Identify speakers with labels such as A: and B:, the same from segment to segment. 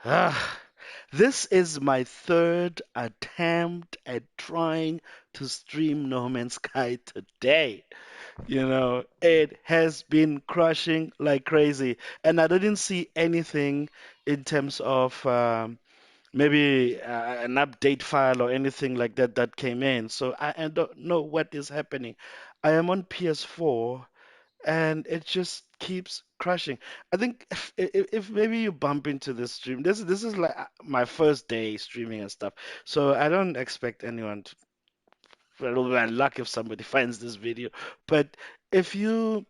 A: Ah, this is my third attempt at trying to stream No Man's Sky today. It has been crushing like crazy, and I didn't see anything in terms of maybe an update file or anything like that that came in. So I don't know what is happening. I am on PS4 and it just keeps crashing. I think if maybe you bump into this stream, this is like my first day streaming and stuff, so I don't expect anyone to. Well, it'll be my luck if somebody finds this video. But if you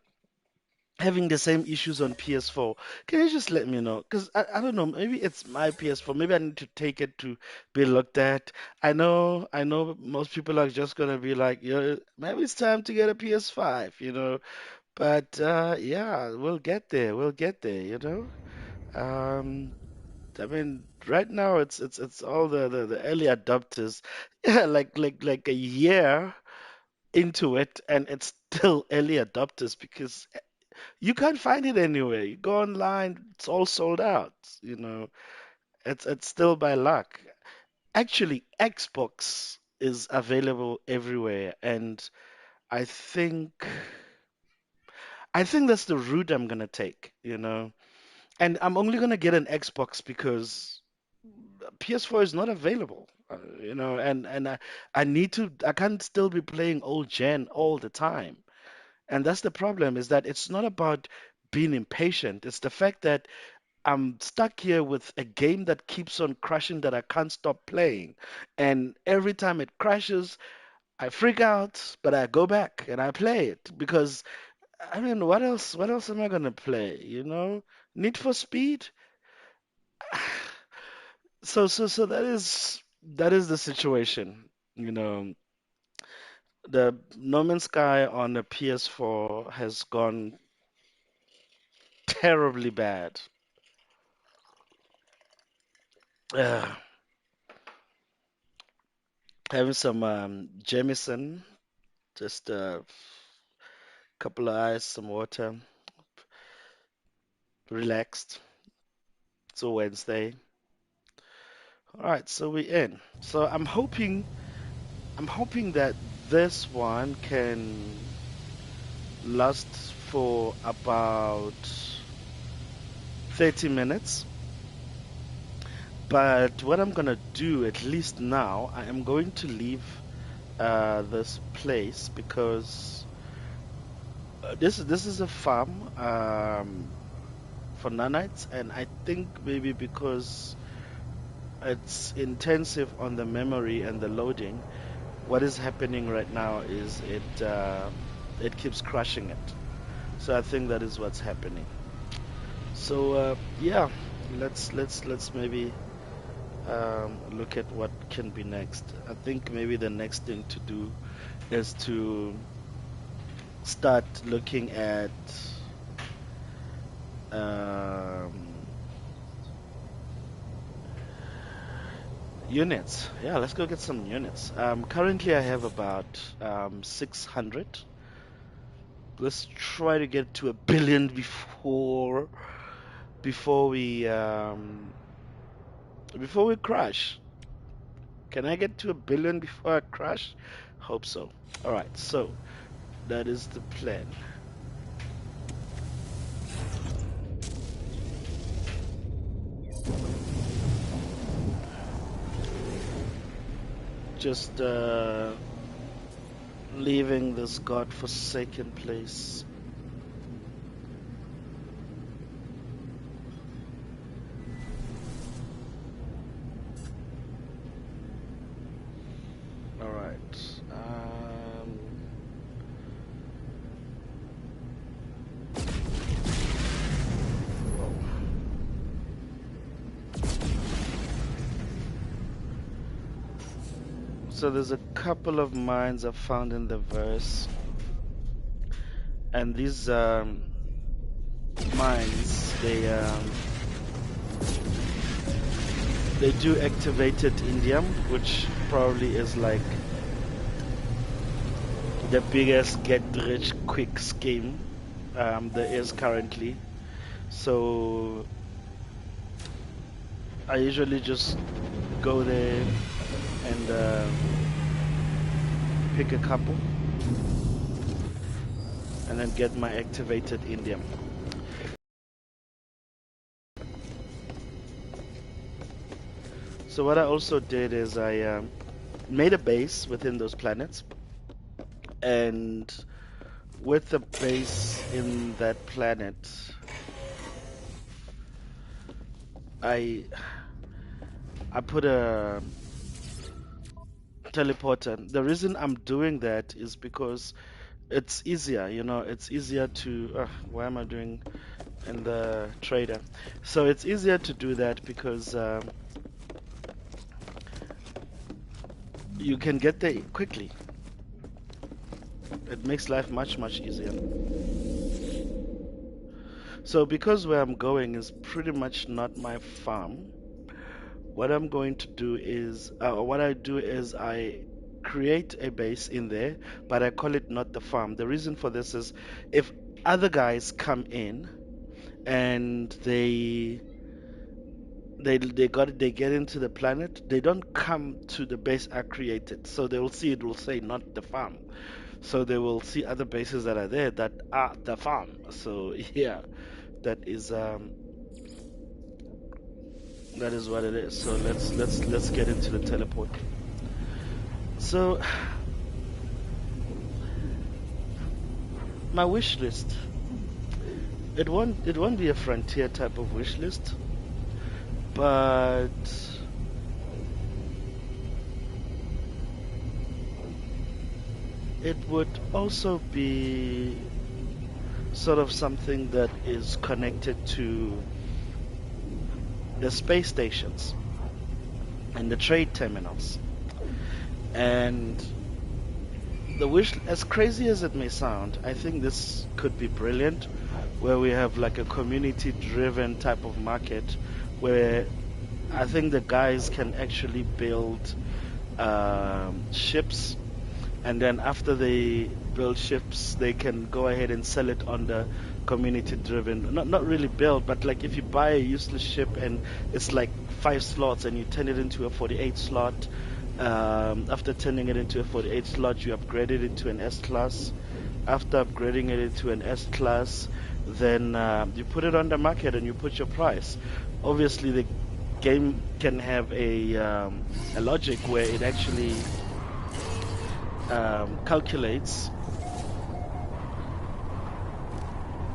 A: having the same issues on PS4, can you just let me know? Because I don't know, maybe it's my PS4. Maybe I need to take it to be looked at. I know most people are just gonna be like, yeah, maybe it's time to get a PS5. But yeah, we'll get there. We'll get there. Um, I mean, right now it's all the early adopters. Yeah, like a year into it, and it's still early adopters because you can't find it anywhere. You go online, it's all sold out. You know, it's still by luck. Actually, Xbox is available everywhere, and I think I think that's the route I'm gonna take. And I'm only gonna get an Xbox because PS4 is not available. And I can't still be playing old gen all the time. And that's the problem, is that it's not about being impatient. It's the fact that I'm stuck here with a game that keeps on crashing that I can't stop playing. And every time it crashes, I freak out, but I go back and I play it because I mean, what else am I gonna play? Need for Speed? So that is the situation. You know, the No Man's Sky on the PS4 has gone terribly bad. Ugh. Having some Jameson, just a couple of ice, some water, relaxed. It's a Wednesday. All right, so we're in. So I'm hoping that this one can last for about 30 minutes. But what I'm gonna do, at least now, I am going to leave this place because this is a farm for nanites, and I think maybe because it's intensive on the memory and the loading, what is happening right now is it keeps crashing it. So I think that is what's happening. So yeah, let's maybe look at what can be next. I think maybe the next thing to do is to start looking at um, units. Yeah, let's go get some units. Currently, I have about 600. Let's try to get to a billion before we crash. Can I get to a billion before I crash? Hope so. All right, so that is the plan. Just leaving this godforsaken place. All right. So there's a couple of mines I found in the verse, and these mines they do activated indium, which probably is like the biggest get rich quick scheme there is currently. So I usually just go there and pick a couple and then get my activated indium. So what I also did is I made a base within those planets, and with the base in that planet, I I put a teleporter. The reason I'm doing that is because it's easier, it's easier to, why am I doing in the trader? So it's easier to do that because you can get there quickly. It makes life much, much easier. So because where I'm going is pretty much not my farm, what I'm going to do is, what I do is I create a base in there, but I call it not the farm. The reason for this is if other guys come in and they get into the planet, they don't come to the base I created. So they will see it will say not the farm. So they will see other bases that are there that are the farm. So yeah, that is um that is what it is. So let's get into the teleport. So my wish list. It won't be a frontier type of wish list, but it would also be sort of something that is connected to the space stations and the trade terminals. And the wish, as crazy as it may sound, I think this could be brilliant, where we have like a community-driven type of market, where I think the guys can actually build ships, and then after they build ships, they can go ahead and sell it on the community-driven. Not really build, but like if you buy a useless ship and it's like 5 slots, and you turn it into a 48 slot. After turning it into a 48 slot, you upgrade it into an S class. After upgrading it into an S class, then you put it on the market and you put your price. Obviously, the game can have a logic where it actually calculates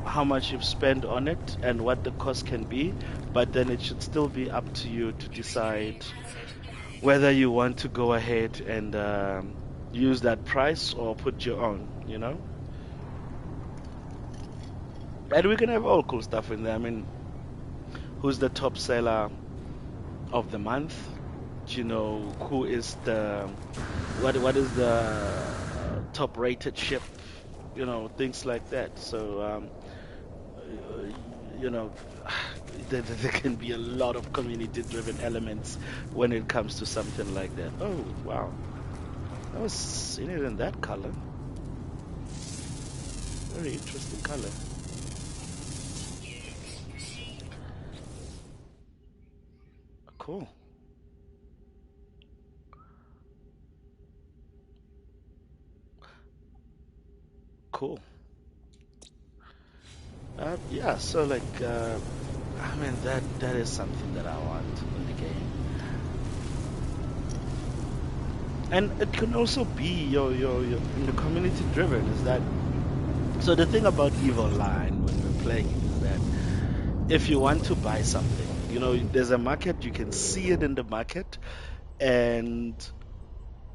A: how much you've spent on it and what the cost can be, but then it should still be up to you to decide whether you want to go ahead and use that price or put your own. And we can have all cool stuff in there. I mean, who's the top seller of the month? Do you know who is the what is the top rated ship? Things like that. So you know, there can be a lot of community-driven elements when it comes to something like that. Oh, wow. I was seeing it in that color. Very interesting color. Cool. Cool. Yeah, so like, I mean, that is something that I want in the game. And it can also be your in the community driven is that, so the thing about EVE Online when we're playing it is that if you want to buy something, there's a market, you can see it in the market, and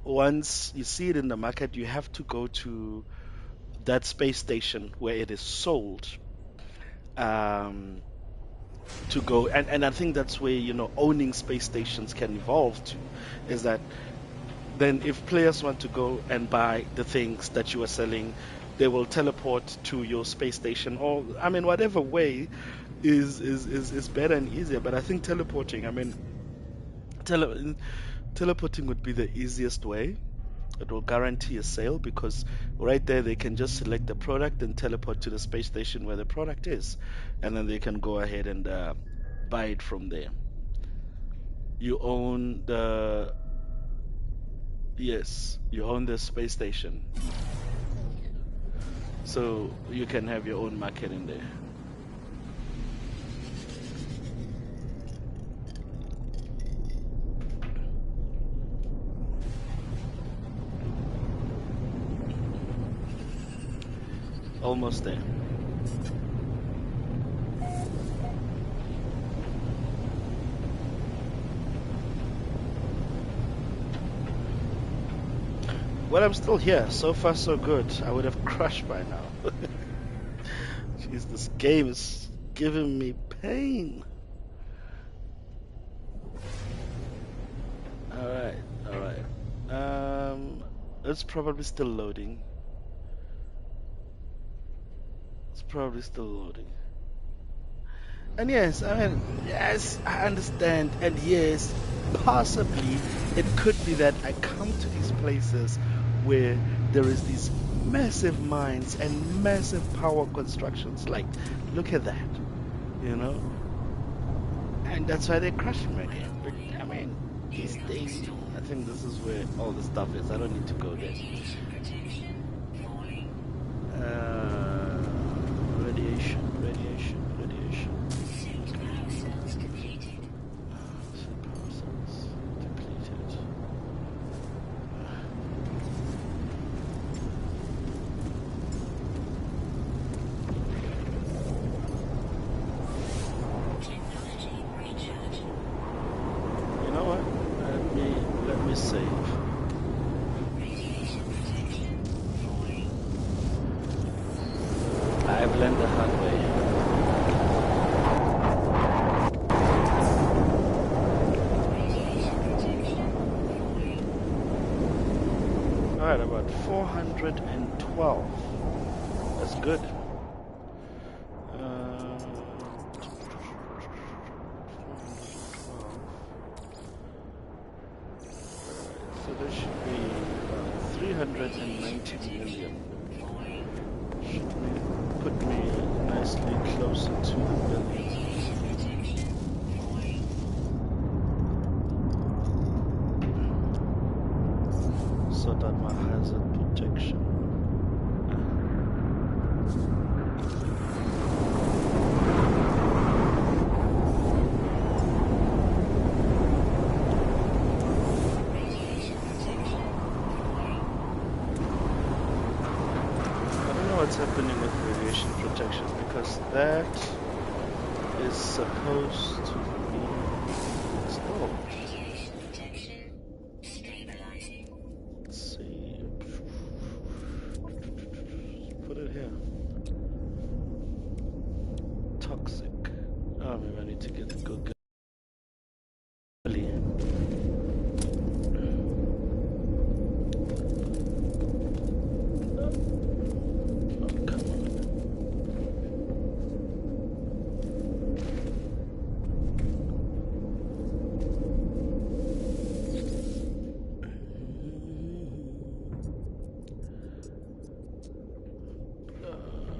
A: once you see it in the market, you have to go to that space station where it is sold, um, to go. And I think that's where, owning space stations can evolve to, is that then if players want to go and buy the things that you are selling, they will teleport to your space station, or I mean whatever way is better and easier. But I think teleporting, I mean, tele teleporting would be the easiest way. It will guarantee a sale because right there they can just select the product and teleport to the space station where the product is, and then they can go ahead and buy it from there. You own the Yes, you own the space station, so you can have your own market in there. Almost there. Well, I'm still here. So far, so good. I would have crushed by now. Jeez, this game is giving me pain. All right, all right. It's probably still loading. It's probably still loading. And yes, I mean, yes, I understand. And yes, possibly it could be that I come to these places where there is these massive mines and massive power constructions. Like, look at that, you know? And that's why they're crushing my game. But I mean, these days, I think this is where all the stuff is. I don't need to go there. Radiation, radiation, radiation. Power cells depleted. You know what? Let me save. I've learned the hard way. Alright, about 412. That's good. Uh, 412. So there should be 390 million. Should put me nicely closer to the billion. Sort out my hazard protection. What's happening with radiation protection, because that is supposed to be installed. Let's see. Put it here. Toxic. Oh, maybe I need to get the good.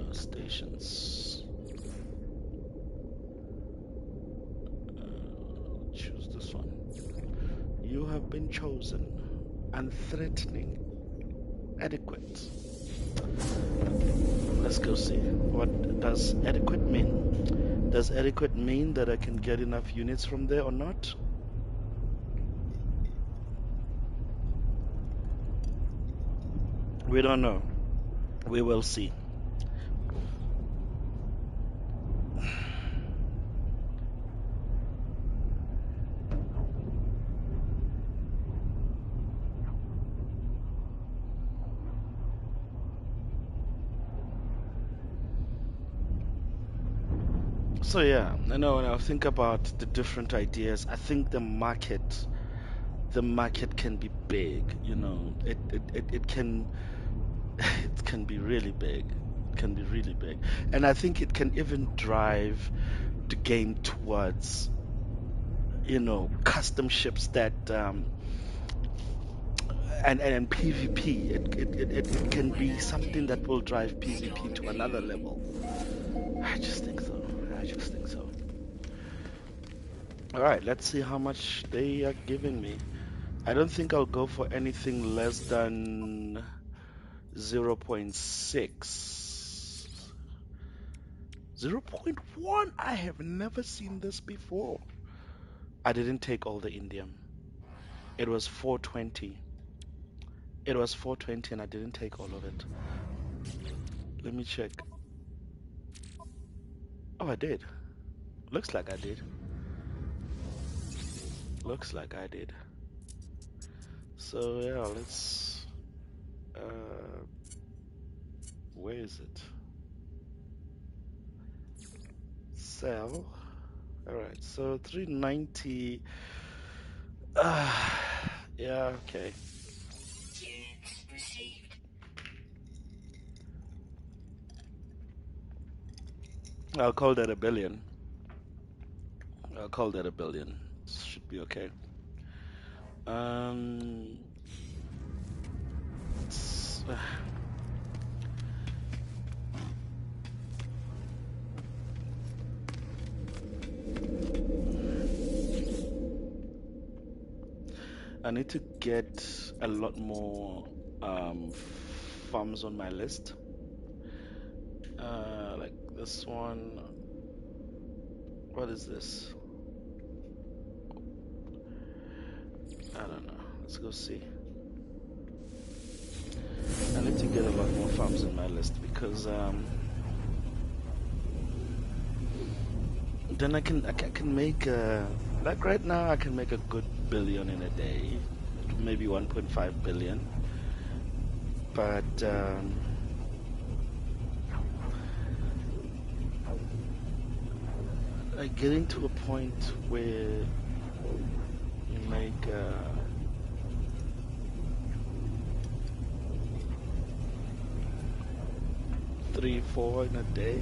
A: Stations. Choose this one. You have been chosen. Unthreatening. Adequate. Let's go see. What does adequate mean? Does adequate mean that I can get enough units from there or not? We don't know. We will see. So yeah, I know when I think about the different ideas, I think the market can be big, you know. It can it can be really big. It can be really big. And I think it can even drive the game towards, custom ships that and PvP. It can be something that will drive PvP to another level. I just think so. I just think so. All right, let's see how much they are giving me. I don't think I'll go for anything less than zero point 0.6. 0.1? I have never seen this before. I didn't take all the indium. It was 420. It was 420 and I didn't take all of it. Let me check. Oh, I did. Looks like I did. Looks like I did. So yeah, let's where is it? Sell. All right. So 390. Yeah, okay. I'll call that a billion. I'll call that a billion. Should be okay. Um, s- I need to get a lot more farms on my list. Like this one. What is this? I don't know. Let's go see. I need to get a lot more farms on my list because then I can make like right now I can make a good billion in a day, maybe 1.5 billion. But like getting to a point where you make 3, 4 in a day.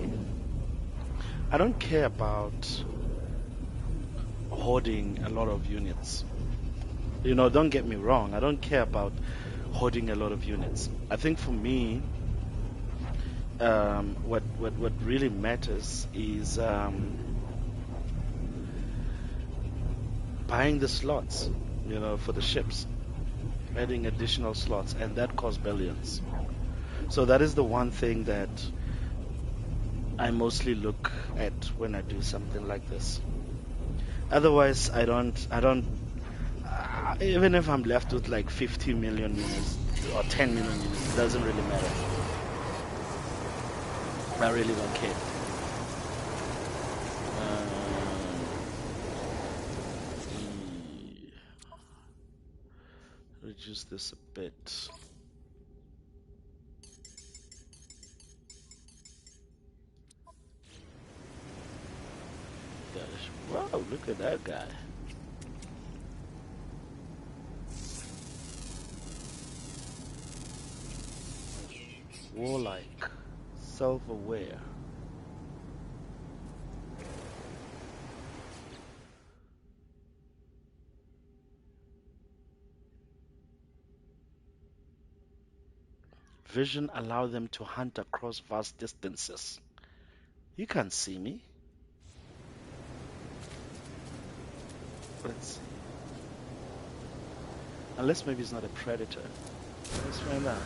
A: I don't care about hoarding a lot of units. Don't get me wrong. I don't care about hoarding a lot of units. I think for me, what really matters is buying the slots, for the ships, adding additional slots, and that costs billions. So that is the one thing that I mostly look at when I do something like this. Otherwise, I don't, even if I'm left with like 50 million units or 10 million units, it doesn't really matter. I really don't care. Um, reduce this a bit. Gosh, wow, look at that guy. Warlike, self-aware. Vision allow them to hunt across vast distances. You can't see me. Let's see. Unless maybe he's not a predator. Let's find out.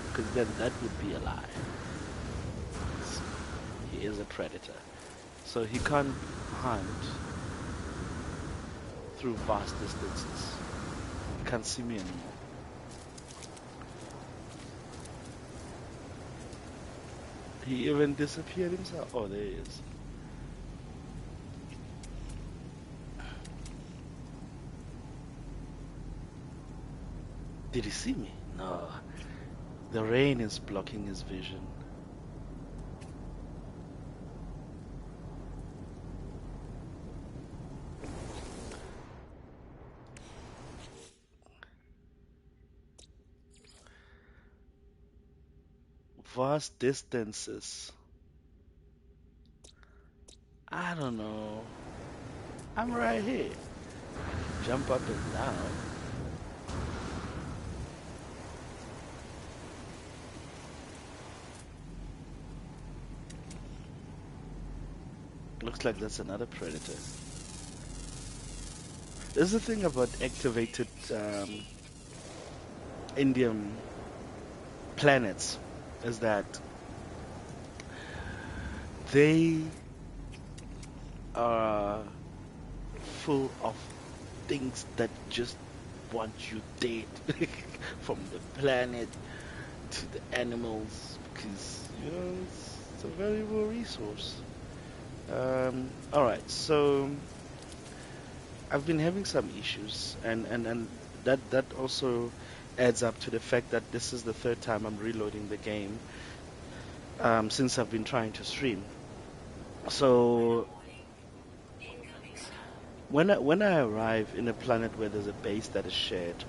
A: Because then that would be a lie. Let's see. He is a predator. So he can't hunt through vast distances. He can't see me anymore. He even disappeared himself. Oh, there he is. Did he see me? No. The rain is blocking his vision. Vast distances. I don't know. I'm right here. Jump up and down. Looks like that's another predator. There's the thing about activated Indian planets is that they are full of things that just want you dead, from the planet to the animals, because it's a valuable resource. All right, so I've been having some issues, and that also adds up to the fact that this is the third time I'm reloading the game since I've been trying to stream. So when I arrive in a planet where there's a base that is shared,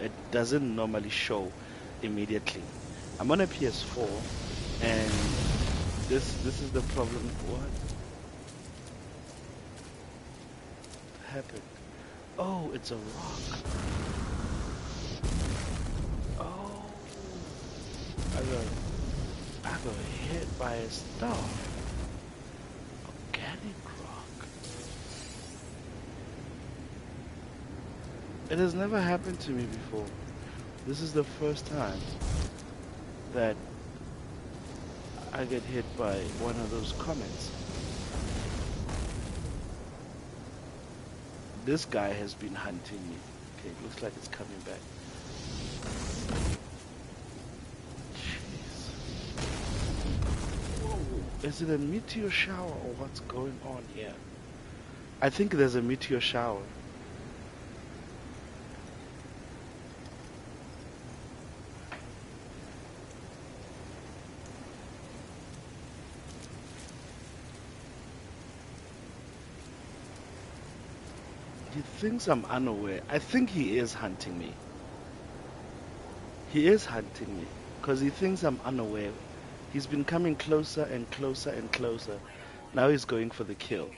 A: it doesn't normally show immediately. I'm on a PS4, and this is the problem. What happened? Oh, it's a rock. Oh, I got I got hit by a star. Organic rock. It has never happened to me before. This is the first time that I get hit by one of those comets. This guy has been hunting me. Okay, it looks like it's coming back. Jeez. Whoa. Is it a meteor shower or what's going on here? I think there's a meteor shower. He thinks I'm unaware. I think he is hunting me. He is hunting me because he thinks I'm unaware. He's been coming closer and closer and closer. Now he's going for the kill.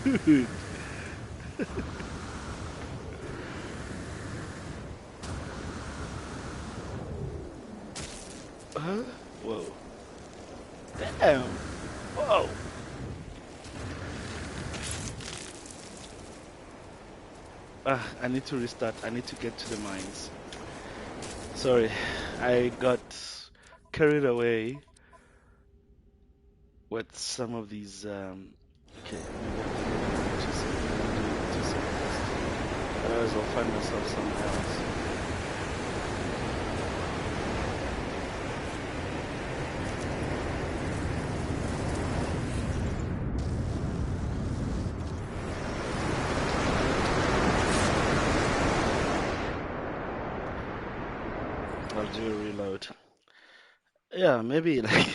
A: Dude. Huh? Whoa. Damn. Whoa. I need to restart. I need to get to the mines. Sorry, I got carried away with some of these. Okay, maybe I'll do two seconds. Otherwise, I'll find myself somewhere else. I'll do a reload. Yeah, maybe like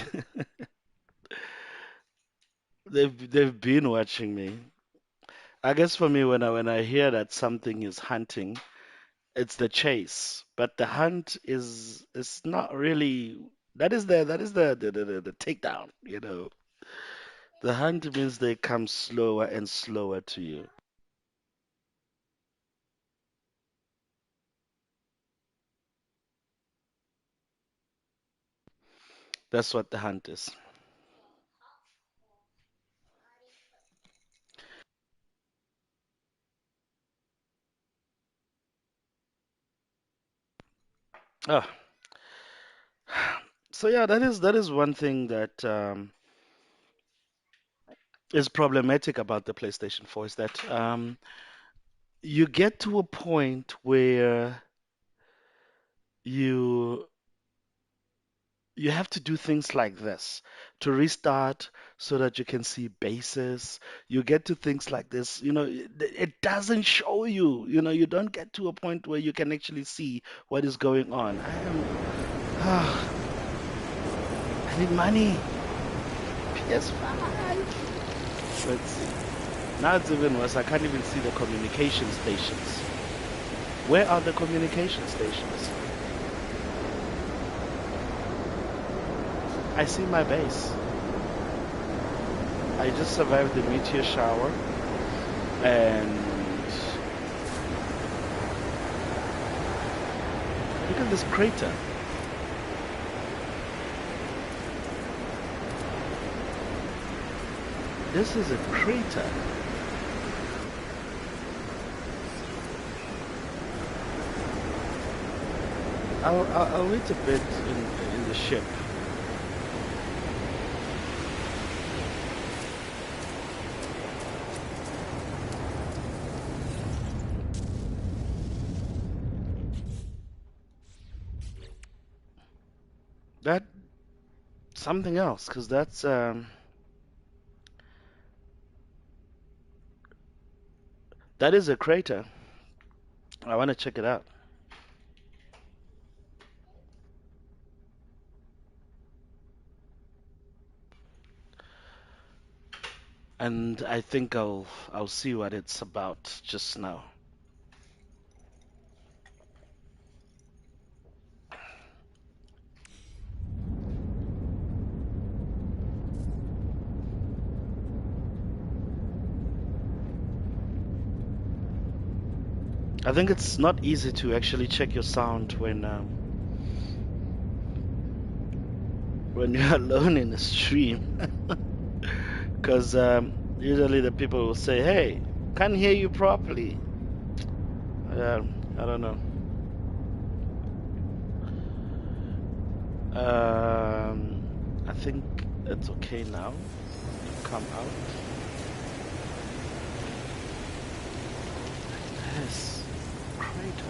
A: they've been watching me. I guess for me, when I hear that something is hunting, it's the chase. But the hunt is not really. That is the takedown. The hunt means they come slower and slower to you. That's what the hunt is. Ah, so yeah, that is one thing that is problematic about the PlayStation 4 is that you get to a point where you you have to do things like this to restart so that you can see bases. You get to things like this, it doesn't show you, you don't get to a point where you can actually see what is going on. I need money. PS5. Let's see. Now it's even worse. I can't even see the communication stations. Where are the communication stations? I see my base. I just survived the meteor shower, and look at this crater. This is a crater. I'll wait a bit in the ship. That something else, because that is a crater. I want to check it out. And I think I'll see what it's about just now. I think it's not easy to actually check your sound when you're alone in a stream, because usually the people will say, "Hey, can't hear you properly." I don't know. I think it's okay now. Come out. Yes, crater.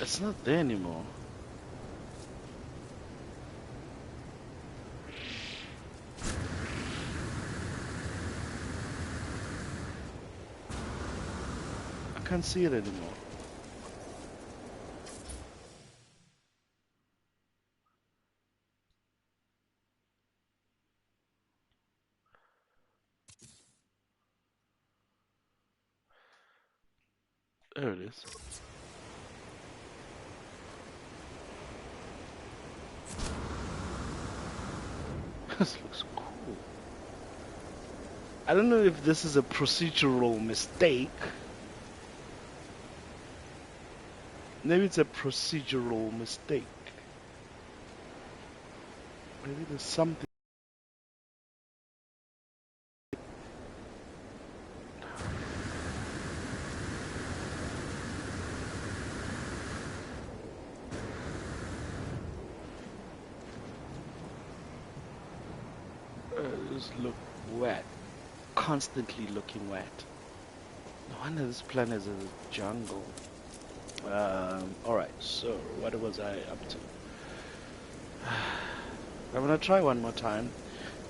A: It's not there anymore. I can't see it anymore. There it is. This looks cool. I don't know if this is a procedural mistake. Maybe it's a procedural mistake. Maybe there's something. Just look wet. Constantly looking wet. No wonder this planet is a jungle. Alright, so what was I up to? I'm gonna try one more time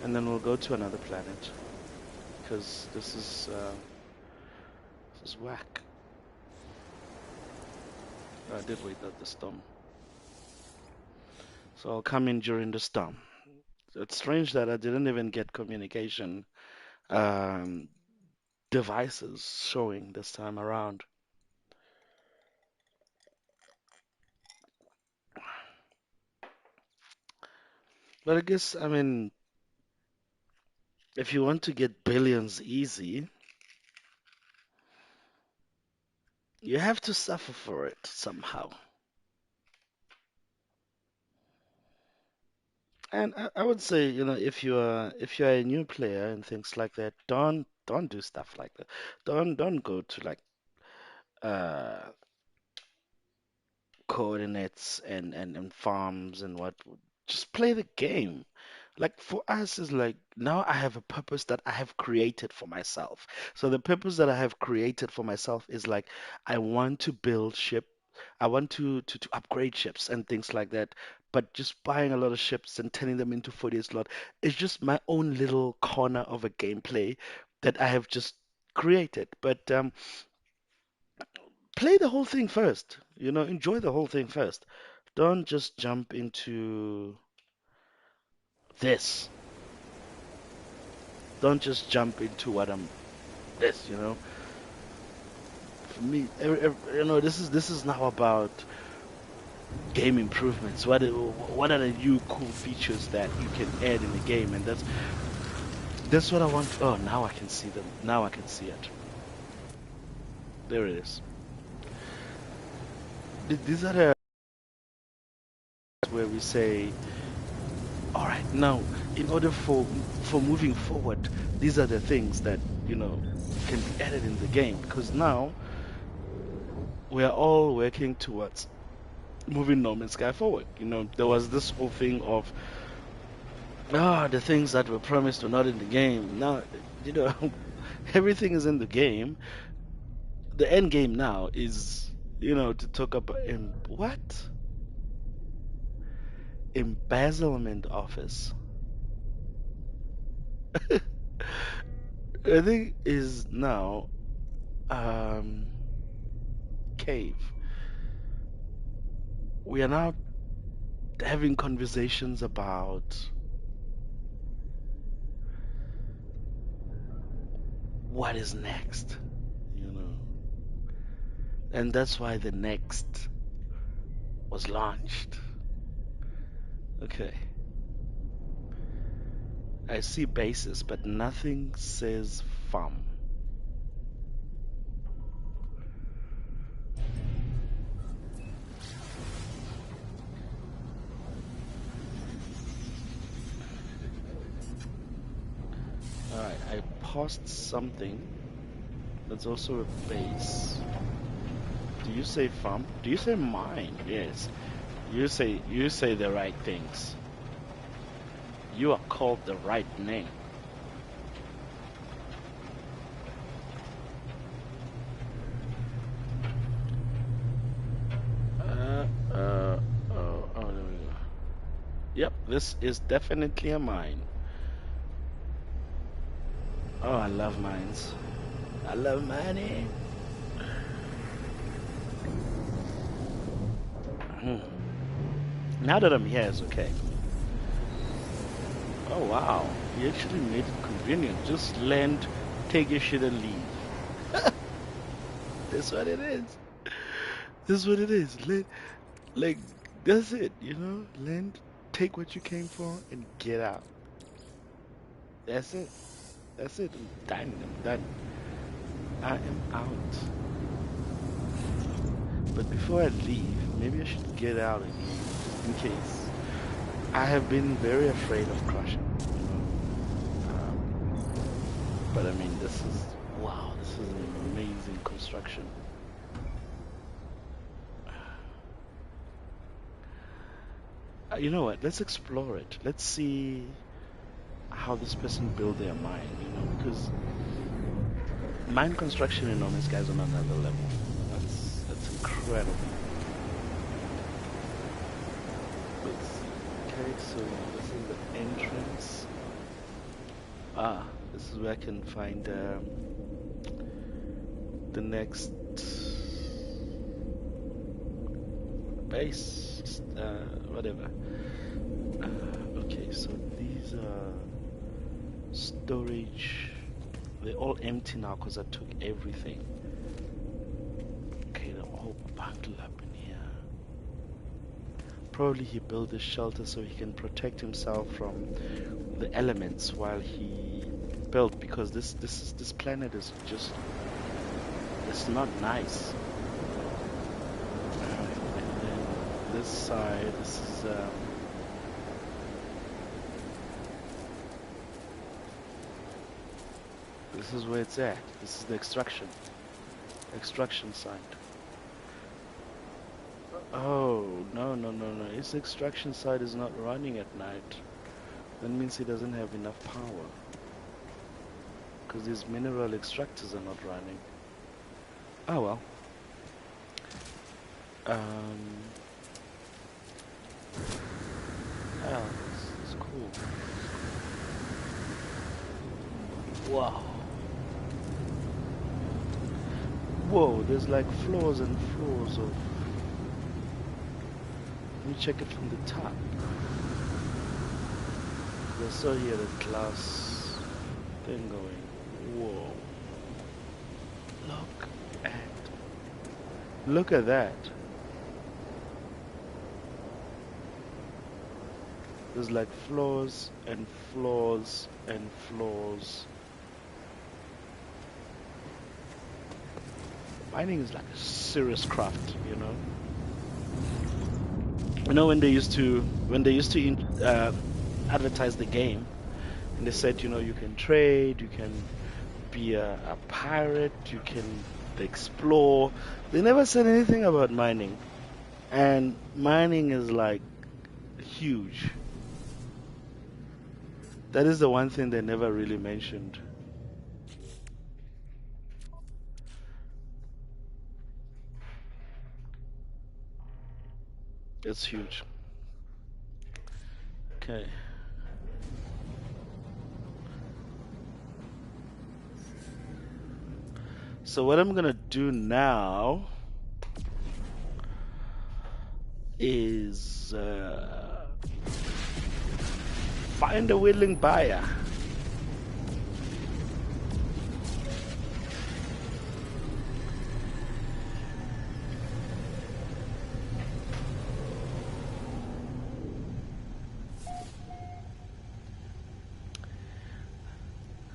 A: and then we'll go to another planet. Because this is whack. I did wait at the storm. So I'll come in during the storm. It's strange that I didn't even get communication um, devices showing this time around. But I guess, I mean, if you want to get billions easy, you have to suffer for it somehow. And I would say, if you're a new player and things like that, don't do stuff like that. Don't go to like uh coordinates and farms and what. Just play the game. Like for us is like now I have a purpose that I have created for myself. So the purpose that I have created for myself is like I want to build ship. I want to upgrade ships and things like that. But just buying a lot of ships and turning them into 40 slot is just my own little corner of a gameplay that I have just created. But play the whole thing first. Enjoy the whole thing first. Don't just jump into this. Don't just jump into what I'm this. For me, this is now about game improvements. What are the new cool features that you can add in the game, and that's what I want. Oh, now I can see them. Now I can see it. There it is. these are the where we say, all right, now, in order for moving forward, these are the things that, can be added in the game. Because now we are all working towards moving No Man's Sky forward. There was this whole thing of, the things that were promised were not in the game. Now, you know, everything is in the game. The end game now is, to talk about what? Embezzlement office. I think is now um cave. We are now having conversations about what is next, you know. And that's why the next was launched. Okay. I see bases, but nothing says farm. Alright, I paused something. That's also a base. Do you say farm? Do you say mine? Yes. You say the right things. You are called the right name. There we go. Yep, this is definitely a mine. Oh, I love mines. I love mining. Hmm. Now that I'm here, it's okay. Oh wow, he actually made it convenient. Just land, take your shit and leave. That's what it is. That's what it is. Like, that's it, Land, take what you came for, and get out. That's it. That's it. I'm done. I'm done. I am out. But before I leave, maybe I should get out again, just in case. I have been very afraid of crushing, but I mean, wow, this is an amazing construction. You know what? Let's explore it. Let's see how this person built their mine, because mine construction in No Man's Sky is on another level. That's incredible. Let's see. Okay, so this is the entrance. Ah, this is where I can find the next base, whatever. Okay, so these are storage. They're all empty now because I took everything. Okay, they're all bundled up in here. Probably he built this shelter so he can protect himself from the elements while he built, because this planet is just, it's not nice. And then this side, this is where it's at. This is the extraction site. Oh, no, no, no, no. His extraction site is not running at night. That means he doesn't have enough power. Because these mineral extractors are not running. Oh well. Oh, this is cool. Wow. Whoa, there's like floors and floors of... Let me check it from the top. I saw here the glass thing going. Whoa. Look at that. There's like floors and floors and floors. Mining is like a serious craft, You know, when they used to advertise the game, and they said, you can trade, you can be a pirate, you can explore. They never said anything about mining, and mining is like huge. That is the one thing they never really mentioned. It's huge. Okay. So what I'm gonna do now is find a willing buyer.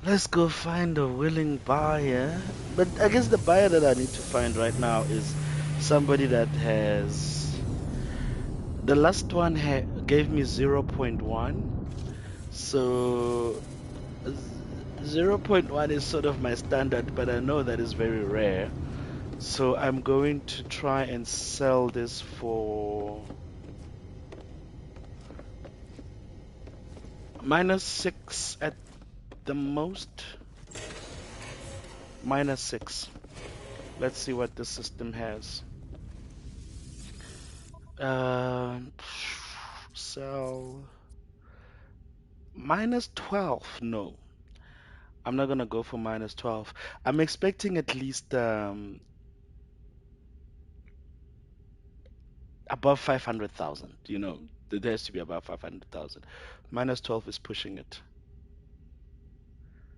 A: Let's go find a willing buyer. But I guess the buyer that I need to find right now is somebody that has. The last one gave me zero point 0.1. So zero point 0.1 is sort of my standard, but I know that is very rare. So I'm going to try and sell this for -6 at the most. -6. Let's see what the system has. Um, sell -12. No, I'm not gonna go for -12. I'm expecting at least above 500,000. There has to be above 500,000. -12 is pushing it.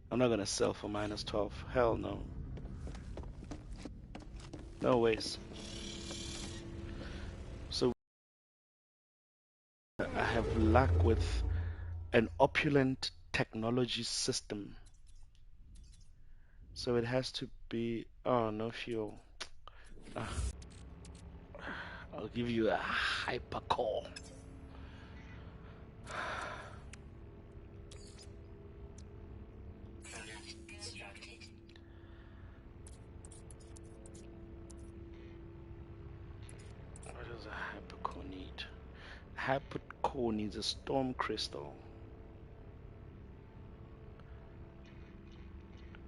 A: I'm not gonna sell for -12. Hell no. No ways. So I have luck with an opulent technology system. So it has to be. Oh, no fuel. Ah, I'll give you a hypercore. What does a hypercore need? Hypercore needs a storm crystal.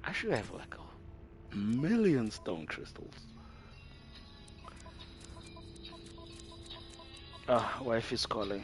A: I should have like a million stone crystals. Ah, wife is calling.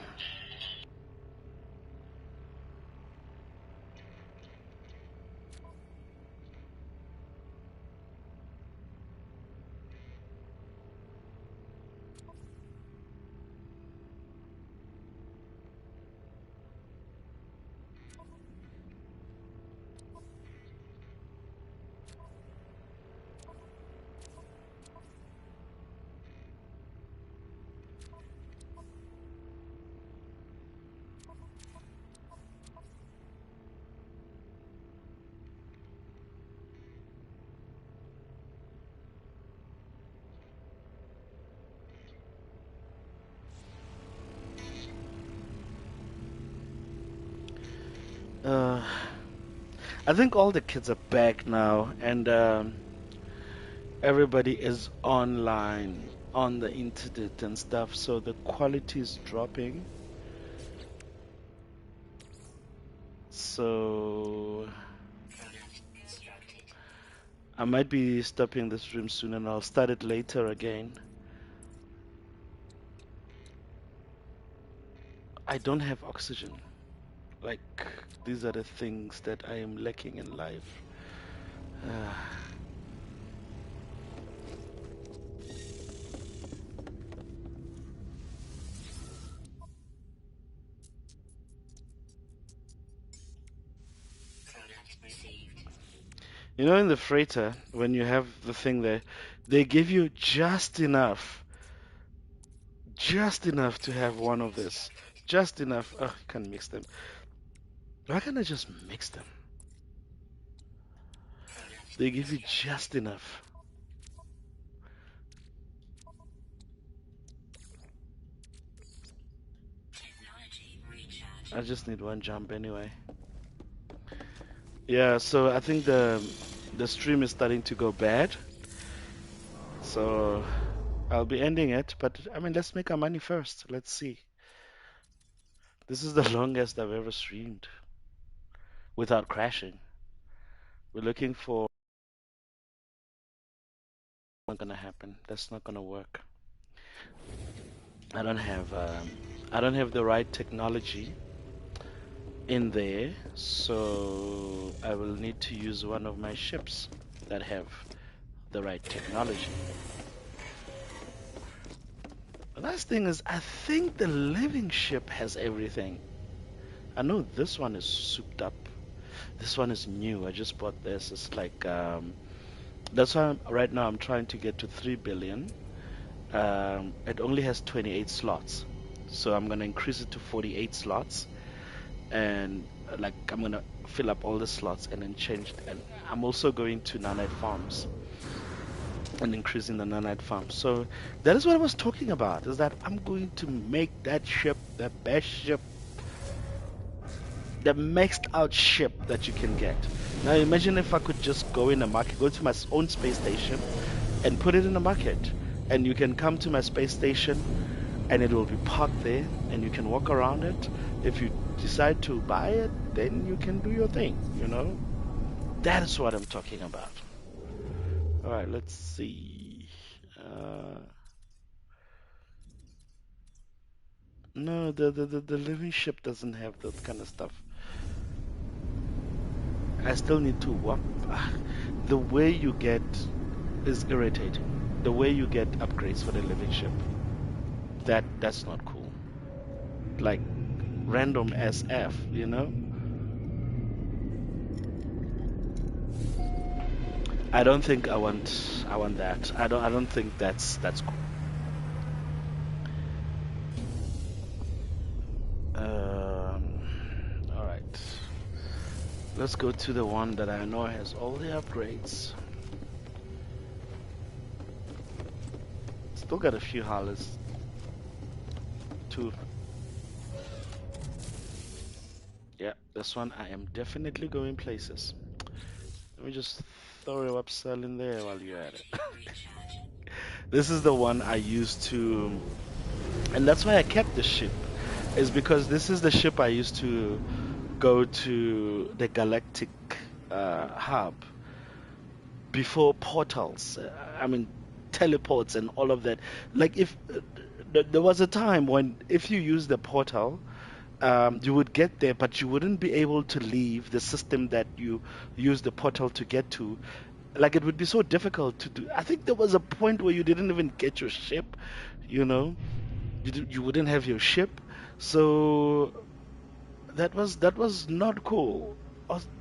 A: Uh, I think all the kids are back now, and everybody is online on the internet and stuff, so the quality is dropping. So I might be stopping the stream soon, and I'll start it later again. I don't have oxygen. Like, these are the things that I am lacking in life. Uh, in the freighter, when you have the thing there, they give you just enough to have one of this. Just enough. Oh, you can't mix them. Why can't I just mix them? They give you just enough. I just need one jump anyway. Yeah, so I think the stream is starting to go bad. So I'll be ending it, but I mean, let's make our money first. Let's see. This is the longest I've ever streamed without crashing. We're looking for not gonna happen. That's not gonna work. I don't have I don't have the right technology in there, so I will need to use one of my ships that have the right technology. The last thing is, I think the living ship has everything. I know this one is souped up. This one is new. I just bought this. It's like that's why right now I'm trying to get to 3 billion. It only has 28 slots, so I'm gonna increase it to 48 slots, and like I'm gonna fill up all the slots and then change. And I'm also going to nanite farms and increasing the nanite farms. So that is what I was talking about. Is that I'm going to make that ship the best ship, the maxed out ship that you can get. Now imagine if I could just go in the market, go to my own space station, and put it in the market, and you can come to my space station, and it will be parked there, and you can walk around it. If you decide to buy it, then you can do your thing. You know, that is what I'm talking about. All right, let's see. No, the living ship doesn't have that kind of stuff. I still need to walk. The way you get is irritating. The way you get upgrades for the living ship. That's not cool. Like random SF, you know? I don't think I want that. I don't think that's cool. All right. Let's go to the one that I know has all the upgrades. Still got a few hollers. Two. Yeah, this one I am definitely going places. Let me just throw up cell in there while you're at it. This is the one I used to, and that's why I kept the ship, is because this is the ship I used to go to the galactic hub before portals. I mean, teleports and all of that. Like if there was a time when if you use the portal, you would get there, but you wouldn't be able to leave the system that you use the portal to get to. Like it would be so difficult to do. I think there was a point where you didn't even get your ship, you know, you wouldn't have your ship, so that was not cool,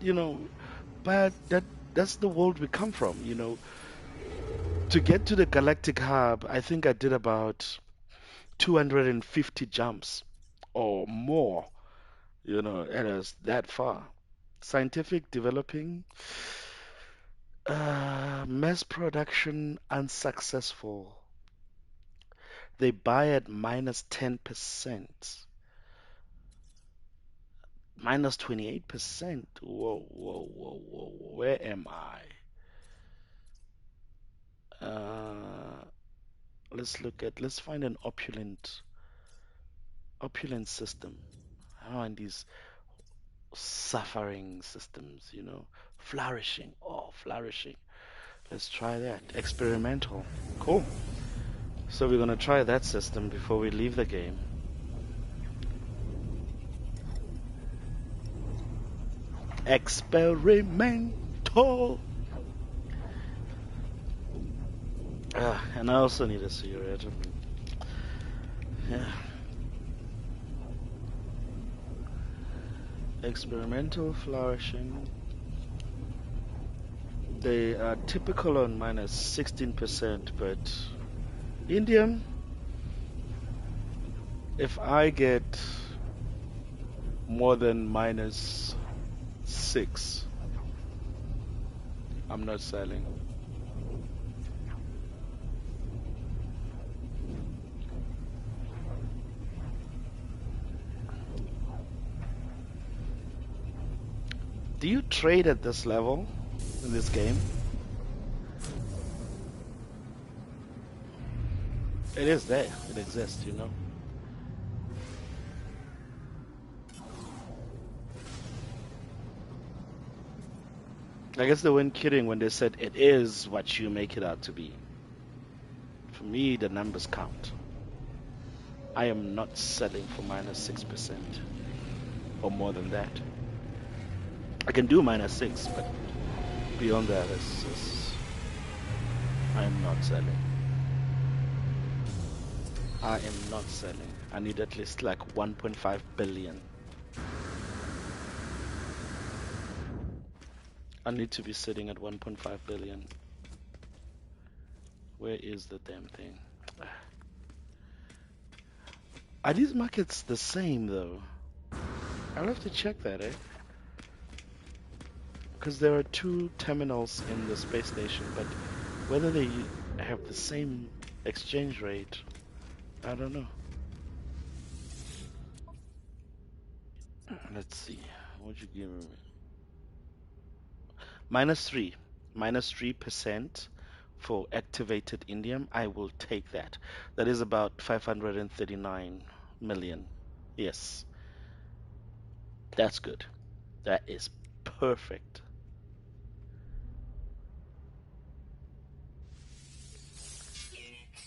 A: you know. But that's the world we come from, you know. To get to the galactic hub, I think I did about 250 jumps or more, you know, it is that far. Scientific developing, mass production unsuccessful. They buy at minus 10%, minus 28%. Whoa, whoa, whoa, whoa, whoa. Where am I? Uh, let's find an opulent system. I don't want these suffering systems, you know. Flourishing. Oh, flourishing. Let's try that. Experimental. Cool. So we're gonna try that system before we leave the game. Experimental. And I also need a cigarette. Yeah. Experimental flourishing. They are typical on minus 16%, but Indian, if I get more than minus 6, I'm not selling. Do you trade at this level in this game? It is there. It exists, you know. I guess they weren't kidding when they said it is what you make it out to be. For me, the numbers count. I am not selling for minus 6% or more than that. I can do minus 6, but beyond that, I am not selling. I am not selling. I need at least like 1.5 billion. I need to be sitting at 1.5 billion. Where is the damn thing? Are these markets the same though? I'll have to check that, eh? Because there are two terminals in the space station, but whether they have the same exchange rate, I don't know. Let's see. What'd you give me? Minus 3. Minus 3% for activated indium. I will take that. That is about 539 million. Yes, that's good. That is perfect.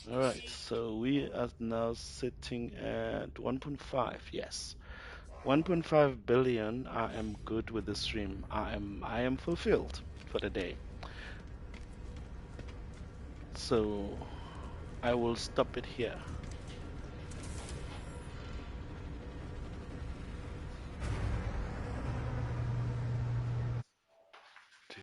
A: All right, so we are now sitting at 1.5. Yes, 1.5 billion. I am good with the stream. I am fulfilled for the day. So I will stop it here.